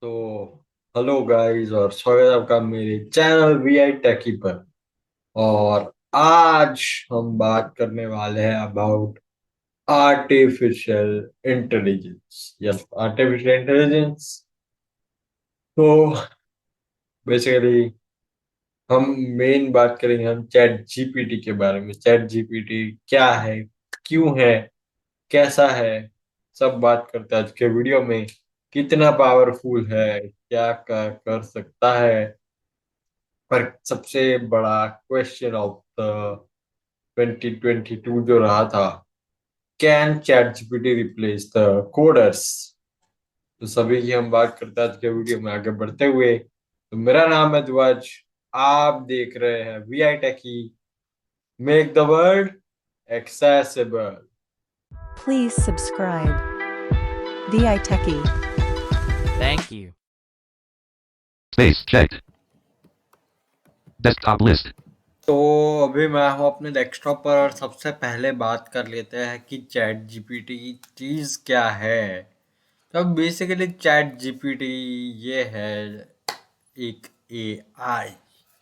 तो hello guys और स्वागत है आपका मेरे चैनल वी आई टेकी पर। और आज हम बात करने वाले हैं about artificial intelligence. Yes, artificial intelligence. तो बेसिकली हम मेन बात करेंगे हम चैट जीपीटी के बारे में। चैट जीपीटी क्या है, क्यों है, कैसा है, सब बात करते हैं आज के वीडियो में। कितना पावरफुल है, क्या कर सकता है। पर सबसे बड़ा क्वेश्चन ऑफ द 2022 जो रहा था, can chat GPT replace the coders. तो सभी की हम बात करते हैं आज के वीडियो में। आगे बढ़ते हुए, तो मेरा नाम है ध्वज, आप देख रहे हैं V I techy, make the world accessible. Please subscribe. VI Techie. Thank you. Space checked. Desktop list. तो अभी मैं हूँ अपने डेस्कटॉप पर और सबसे पहले बात कर लेते हैं कि चैट जीपीटी की चीज़ क्या है। तो बेसिकली चैट जीपीटी ये है एक AI,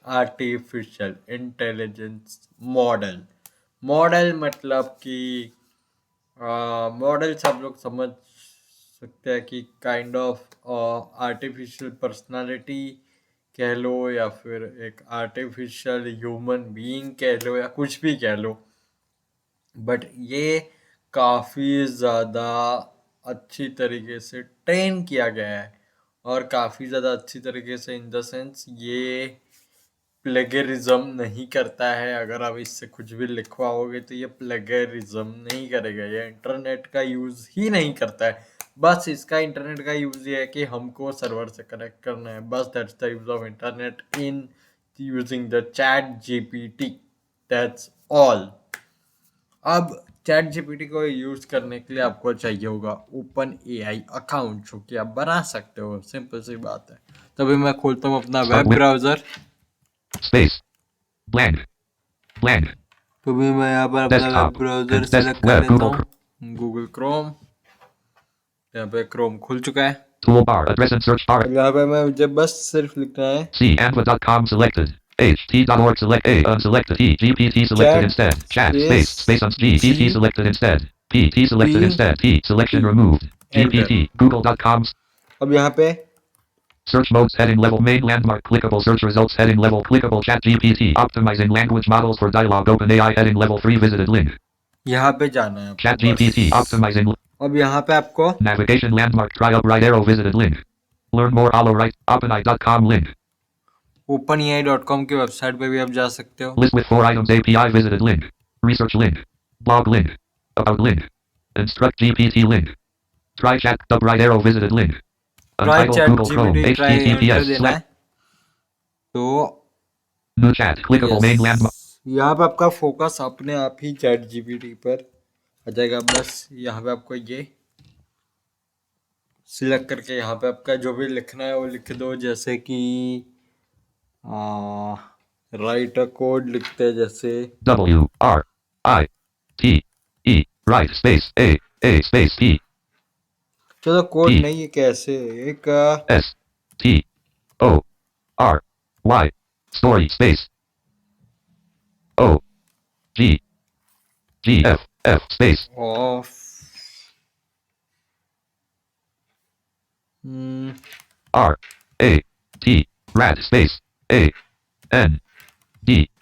artificial intelligence model. Model मतलब कि मॉडल सब लोग समझ सकते हैं कि काइंड ऑफ आर्टिफिशियल पर्सनालिटी कह लो, या फिर एक आर्टिफिशियल ह्यूमन बीइंग कह लो, या कुछ भी कह लो। बट ये काफ़ी ज़्यादा अच्छी तरीके से ट्रेन किया गया है, और काफ़ी ज़्यादा अच्छी तरीके से इन द सेंस ये प्लेगरिज्म नहीं करता है। अगर आप इससे कुछ भी लिखवाओगे तो ये प्लेगरिज्म नहीं करेगा। ये इंटरनेट का यूज़ ही नहीं करता है। बस इसका इंटरनेट का यूज़ ये है कि हमको सर्वर से कनेक्ट करना है। बस that's the use of internet in using the chat GPT, that's all. अब चैट जीपीटी को यूज करने के लिए आपको चाहिए होगा ओपन एआई अकाउंट, जो कि आप बना सकते हो। सिंपल सी बात है। तभी मैं खोलता हूँ अपना Start web with browser. space. Blank. Blank. तो भी मैं यहाँ पर अपना web Desktop. Browser Desk select कर web लेता Google हूँ, गूगल क्रोम। यहाँ पे क्रोम खुल चुका है। toolbar address and search bar. अब यहाँ पे मैं मुझे बस सिर्फ लिखना है canva.com selected. ht.org select A unselected E GPT selected chat instead. Chat space space on GPT selected instead. PT selected instead. P T, selection removed. Enter. GPT google.com अब यहाँ पे search modes heading level main landmark clickable search results heading level clickable chat GPT optimizing language models for dialogue open AI heading level 3 visited link. यहाँ पे जाना है आपको Chat GPT बस। optimizing अब यहाँ पे आपको navigation landmark try up right arrow visited link. Learn more hollow right openai.com link. openai.com की वेबसाइट पे भी आप जा सकते हो। List with 4 items API visited link. Research link. Blog link. About link. Instruct GPT link. Try chat up right arrow visited link. Try Untitled chat Google Chrome GPT, try enter HTTPS देना है। तो new chat clickable main landmark. यहाँ पे आपका focus अपने आप ही chat GPT पर आ जाएगा। बस यहाँ पे आपको ये सिलेक्ट करके यहाँ पे आपका जो भी लिखना है वो लिख दो। जैसे कि राइट अ कोड लिखते हैं, जैसे WRITE right space A space P चलो कोड T नहीं है, कैसे एक STORY story space OGGFF space of RAT rat space AND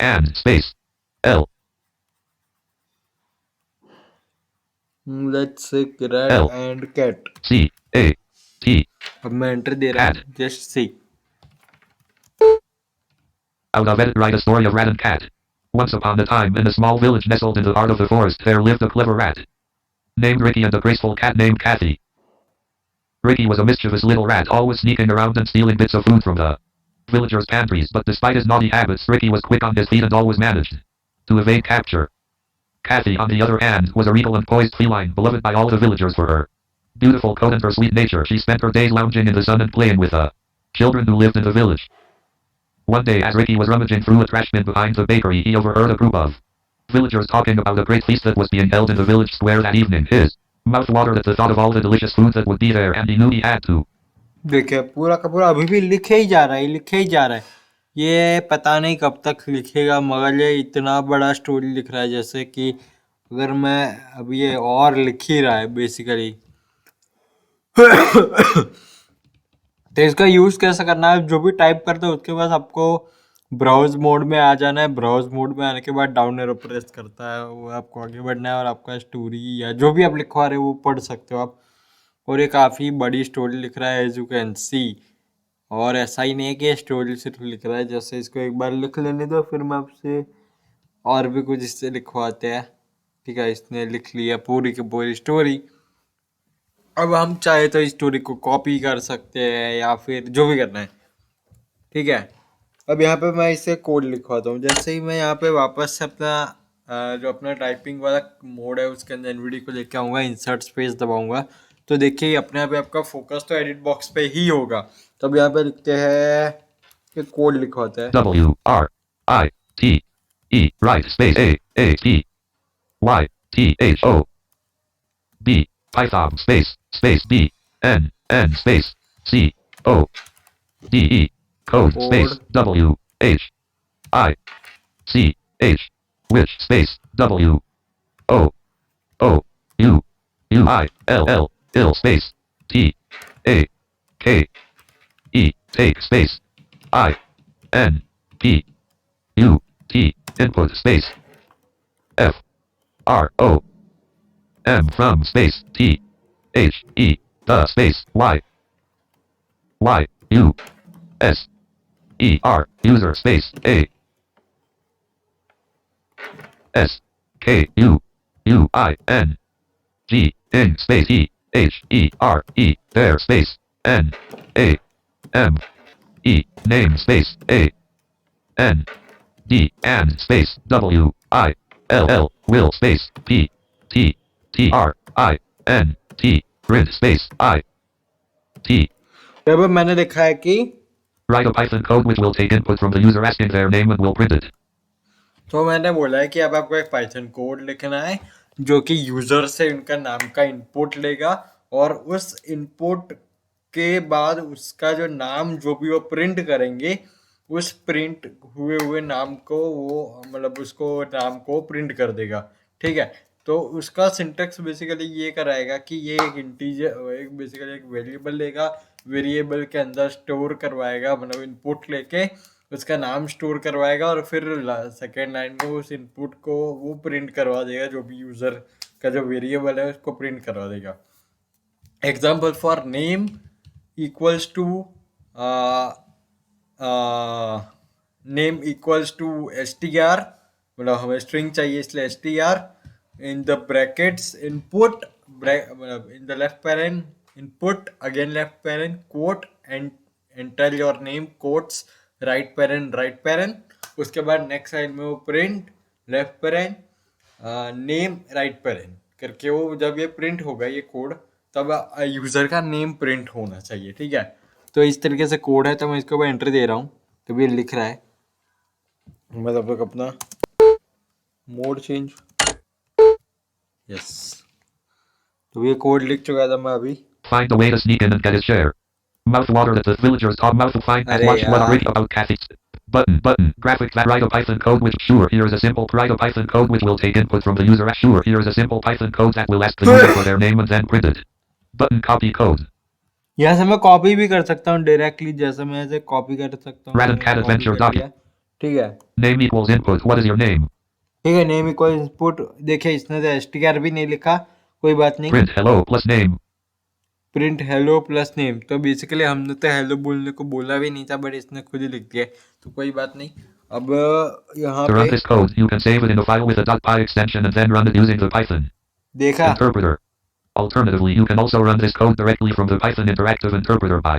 and space L let's say rat L and cat. CAT अब मैं एंटर दे रहा cat हूँ, just see. out of edit write a story of rat and cat. Once upon a time, in a small village nestled in the heart of the forest, there lived a clever rat named Ricky and a graceful cat named Kathy. Ricky was a mischievous little rat, always sneaking around and stealing bits of food from the villagers' pantries, but despite his naughty habits, Ricky was quick on his feet and always managed to evade capture. Kathy, on the other hand, was a regal and poised feline, beloved by all the villagers for her beautiful coat and her sweet nature. She spent her days lounging in the sun and playing with the children who lived in the village. One day, as Ricky was rummaging through a trash bin behind the bakery, he overheard a group of villagers talking about a great feast that was being held in the village square that evening. His mouth watered at the thought of all the delicious food that would be there, and he knew he had to देखिए पूरा का पूरा अभी भी लिखे ही जा रहा है, लिखे ही जा रहा है। ये पता नहीं कब तक लिखेगा, मगर ये इतना बड़ा स्टोरी लिख रहा है जैसे कि अगर मैं अब ये और लिख ही रहा है बेसिकली। तो इसका यूज कैसे करना है, जो भी टाइप करते हो उसके बाद आपको ब्राउज मोड में आ जाना है। ब्राउज मोड में आने के बाद डाउन एरो प्रेस करता है, वो आपको आगे बढ़ना है और आपका स्टोरी या जो भी आप लिखवा रहे हो वो पढ़ सकते हो आप। और ये काफ़ी बड़ी स्टोरी लिख रहा है एज यू कैन सी। और ऐसा ही नहीं है कि ये स्टोरी सिर्फ लिख रहा है, जैसे इसको एक बार लिख लेने दो फिर मैं आपसे और भी कुछ इससे लिखवाते हैं। ठीक है, इसने लिख लिया पूरी की पूरी स्टोरी। अब हम चाहे तो इस स्टोरी को कॉपी कर सकते हैं या फिर जो भी करना है। ठीक है, अब यहाँ पे मैं इसे कोड लिखवाता हूँ। जैसे ही मैं यहाँ पे वापस से अपना जो अपना टाइपिंग वाला मोड है उसके अंदर एनवीडी को लेके आऊँगा, इंसर्ट स्पेस दबाऊंगा, तो देखिए अपने आप ही आपका फोकस तो एडिट बॉक्स पे ही होगा। तो अब यहाँ पे लिखते हैं कि कोड लिखवाते हैं। WRITE right space AATYTHO B Python space B N space CODE code space code WHICH which space WOOUILL ill space TAKE take space INPUT input space FROM from space THE the space YUSER user space ASKUUING in space there space NAME name space and space WILL will space PTTRINT print space IT अब मैंने लिखा है कि write a Python code which will take input from the user asking their name and will print it. तो मैंने बोला है कि अब आपको एक पाइथन कोड लिखना है जो कि यूजर से उनका नाम का इनपुट लेगा और उस इनपुट के बाद उसका जो नाम जो भी वो प्रिंट करेंगे उस प्रिंट हुए हुए नाम को वो मतलब उसको नाम को प्रिंट कर देगा। ठीक है, तो उसका सिंटेक्स बेसिकली ये कराएगा कि ये एक इंटीजर एक बेसिकली एक वेरिएबल लेगा, वेरिएबल के अंदर स्टोर करवाएगा, मतलब इनपुट लेके उसका नाम स्टोर करवाएगा और फिर सेकेंड लाइन में उस इनपुट को वो प्रिंट करवा देगा, जो भी यूज़र का जो वेरिएबल है उसको प्रिंट करवा देगा। Example for name equals to name equals to str, मतलब हमें स्ट्रिंग चाहिए इसलिए str in the brackets input, मतलब in the left paren input again left paren quote and enter your name quotes right paren. उसके बाद next line में वो print left paren name right paren करके वो जब ये प्रिंट होगा ये कोड तब यूज़र का नेम प्रिंट होना चाहिए। ठीक है, तो इस तरीके से कोड है। तो मैं इसके ऊपर एंटर दे रहा हूँ तो ये लिख रहा है। मैं तब तक अपना मोड चेंज, यस, तो ये कोड लिख चुका था मैं अभी। Find a way to sneak in and get his share. Mouth water that the villagers talk mouth to find and अरे watch what यार Ricky about Kathy. Button graphic that write a Python code which sure here is a simple write a Python code which will take input from the user sure here is a simple Python code that will ask the user for their name and then print it. Button copy code. यहाँ से मैं copy भी कर सकता हूँ directly, जैसे मैं ऐसे कॉपी कर सकता हूँ। Rat and cat adventure document. ठीक है, Name equals input. What is your name? ठीक है, नेम इक्वल इनपुट। देखिए इसने तो str भी नहीं लिखा, कोई बात नहीं। Print hello plus name. Print hello plus name, तो बेसिकली हमने तो हेलो बोलने को बोला भी नहीं था बट इसने खुद ही लिख दिया, तो कोई बात नहीं। अब यहाँ To run पे this code, you can save it in a file with a .py extension and then run it using the Python देखा, interpreter. Alternatively, you can also run this code directly from the Python interactive interpreter by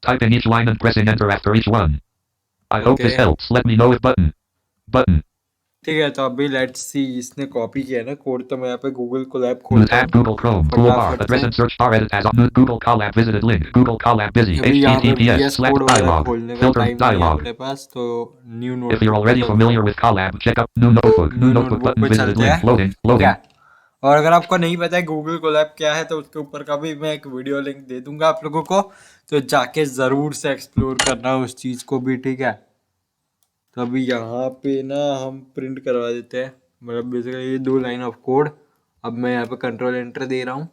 typing each line and pressing enter after each one. I hope this Okay. helps. Let me know if button. ठीक है। तो अभी let's see, इसने copy किया ना code, तो मैं यहाँ पे गूगल कोलैब New खोलता tab हूँ Google Chrome toolbar फटाफट address से। and search bar edit as new Google Colab visited link Google Colab busy अभी यहाँ पे HTTPS VS select कोड वगैरह dialog खोलने का filter टाइम नहीं है dialog. अपने पास, तो new If you're already note familiar with Colab, check out new notebook new visited notebook पे link चलते हैं। loading ठीक है, और अगर आपको नहीं पता है गूगल कोलैब क्या है तो उसके ऊपर का भी मैं एक वीडियो लिंक दे दूंगा आप लोगों को, तो जाके ज़रूर से एक्सप्लोर करना उस चीज़ को भी, ठीक है। तो अभी यहाँ पे ना हम प्रिंट करवा देते हैं, मतलब बेसिकली ये 2 लाइन ऑफ कोड। अब मैं यहाँ पे कंट्रोल एंटर दे रहा हूँ।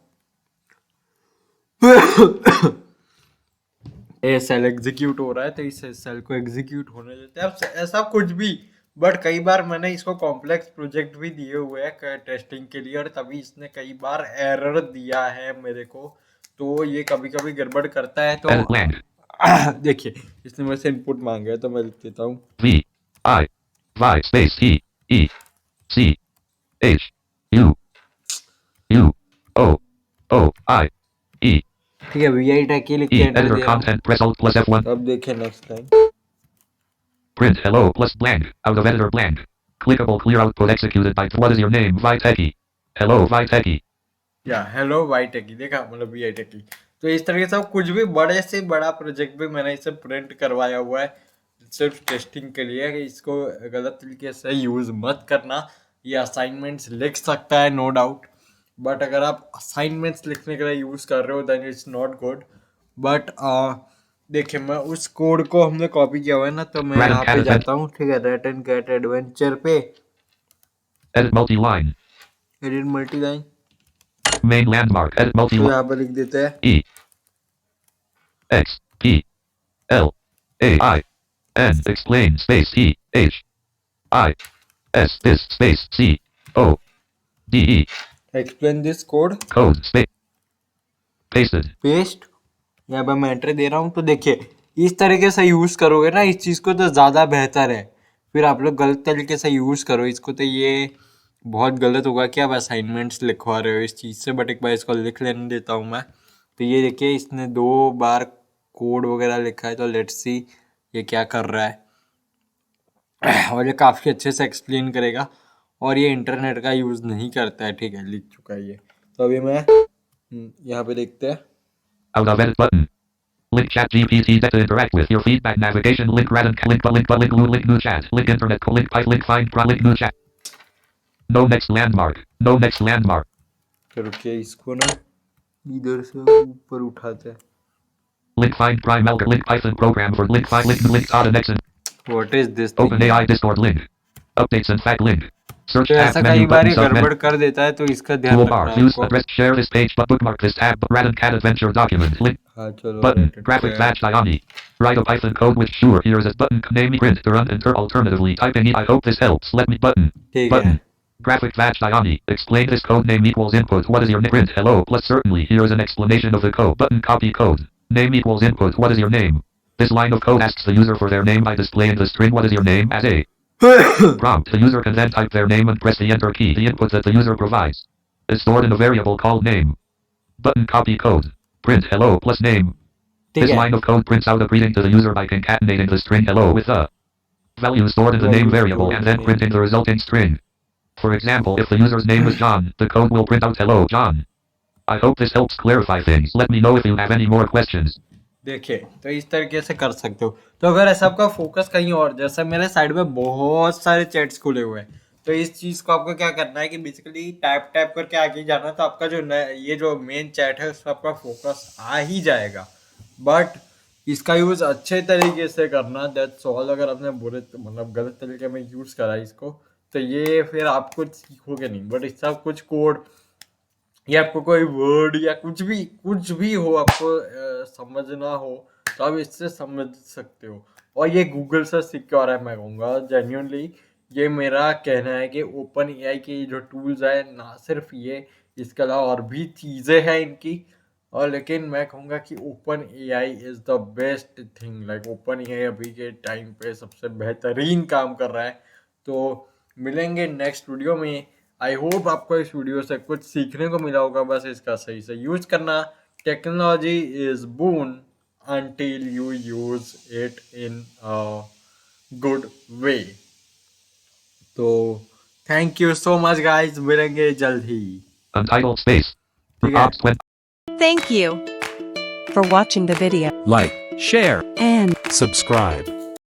ये सेल एग्जीक्यूट हो रहा है तो इस सेल को एग्जीक्यूट होने देते हैं। अब ऐसा कुछ भी, बट कई बार मैंने इसको कॉम्प्लेक्स प्रोजेक्ट भी दिए हुए हैं टेस्टिंग के लिए, और तभी इसने कई बार एरर दिया है मेरे को, तो ये कभी कभी गड़बड़ करता है। तो देखिए इसने मेरे से इनपुट मांगा है तो मैं लिख देता हूँ V I space E H U O I E. ठीक है, VI टैग की लिख के एंटर Editor दे रहा हूँ। content press Alt plus F1. अब देखिए next line, Print hello plus blank out of editor blank. Clickable clear output executed by what is your name Viteki. Hello Viteki. या hello why टैगी, देखा मतलब VI tag की। तो इस तरीके से कुछ भी बड़े से बड़ा प्रोजेक्ट भी मैंने इसे प्रिंट करवाया हुआ है सिर्फ टेस्टिंग के लिए कि इसको गलत तरीके से यूज मत करना। ये असाइनमेंट्स लिख सकता है नो डाउट, बट अगर आप असाइनमेंट्स लिखने के लिए यूज कर रहे हो then it's not good. But देखिए मैं उस कोड को हमने कॉपी किया हुआ है ना, तो मैं Rat and यहाँ cat पे event. जाता हूँ, ठीक है, रैट एंड कैट एडवेंचर पे, Edit multi-line. Edit multi line, Main landmark. Edit तो multi-line. यहाँ पे लिख देते हैं E X P L A I N explain space E H I S this space C O D E explain this code, code space pasted. Paste. यहाँ पे मैं enter दे रहा हूँ, तो देखिए इस तरीके से यूज करोगे ना इस चीज को तो ज्यादा बेहतर है। फिर आप लोग गलत तरीके से यूज करो इसको तो ये बहुत गलत होगा कि आप असाइनमेंट्स लिखवा रहे हो इस चीज से। बट एक बार इसको लिख लेने देता हूँ मैं। तो ये देखिए इसने 2 बार कोड वगैरह लिखा है, तो लेट्स सी ये क्या कर रहा है। और ये काफी अच्छे से एक्सप्लेन करेगा, और ये इंटरनेट का यूज नहीं करता है, ठीक है, लिख चुका है ये। तो अभी मैं यहाँ पे देखते हैं, Out of edit button. Link chat GPT to interact with your feedback navigation link radon link new chat link internet link pipe link find link new chat. No next landmark. No next landmark. तो रुकिए इसको ना इधर से ऊपर उठाते हैं। Link find prime algorithm link Python program for link find link data next and What is this open thing? AI Discord link. Updates and fact link. Search तो tab ऐसा menu कई बार button ये sub गड़बड़ menu. कर देता है, तो इसका ध्यान Toolbar. रखना Use आपको। address share this page but bookmark this tab. Rat and cat adventure document. Link हाँ चलो button. right, Graphics okay. batch Diani. Write a Python code with sure. Here is this button. Name print to run enter alternatively. Type in I hope this helps. Let me button. ठीक है, Button. Graphic batch Diani. Explain this code name equals input. What is your name? Print hello plus certainly. Here is an explanation of the code. Button copy code. Name equals input. What is your name? This line of code asks the user for their name by displaying the string what is your name as a prompt. The user can then type their name and press the enter key. The input that the user provides is stored in a variable called name. Button copy code. Print hello plus name. ठीक This है। line of code prints out a greeting to the user by concatenating the string hello with the value stored in the name variable and then printing the resulting string. For example, if the user's name is John, the code will print out hello John. I hope this helps clarify things. Let me know if you have any more questions. देखिए तो इस तरीके से कर सकते हो। तो अगर ऐसा आपका फोकस कहीं और, जैसे मेरे साइड में बहुत सारे चैट्स खुले हुए हैं, तो इस चीज को आपको क्या करना है कि बेसिकली टैप टैप करके आगे जाना, तो आपका जो ये जो मेन चैट है उस पर आपका फोकस आ ही जाएगा। बट इसका यूज अच्छे तरीके से करना, दैट्स ऑल। अगर आपने बुरे मतलब गलत तरीके में यूज करा इसको तो ये फिर आप कुछ सीखोगे नहीं। बट इसका कुछ कोड या आपको कोई वर्ड या कुछ भी हो आपको समझना हो तो आप इससे समझ सकते हो। और ये गूगल से सिक्योर है, मैं कहूँगा जेन्युइनली। ये मेरा कहना है कि ओपन एआई के जो टूल्स है ना सिर्फ ये, इसके अलावा और भी चीज़ें हैं इनकी, और लेकिन मैं कहूँगा कि open AI is the best thing. Like open AI अभी के टाइम पे सबसे बेहतरीन काम कर रहा है। तो मिलेंगे नेक्स्ट वीडियो में। आई होप आपको इस वीडियो से कुछ सीखने को मिला होगा। बस इसका सही से यूज करना। Technology is boon until you use it in a good way। तो thank you so much guys, मिलेंगे जल्द ही। Untitled space. ठीक है। Ops when Thank you for watching the video Like, share, and subscribe.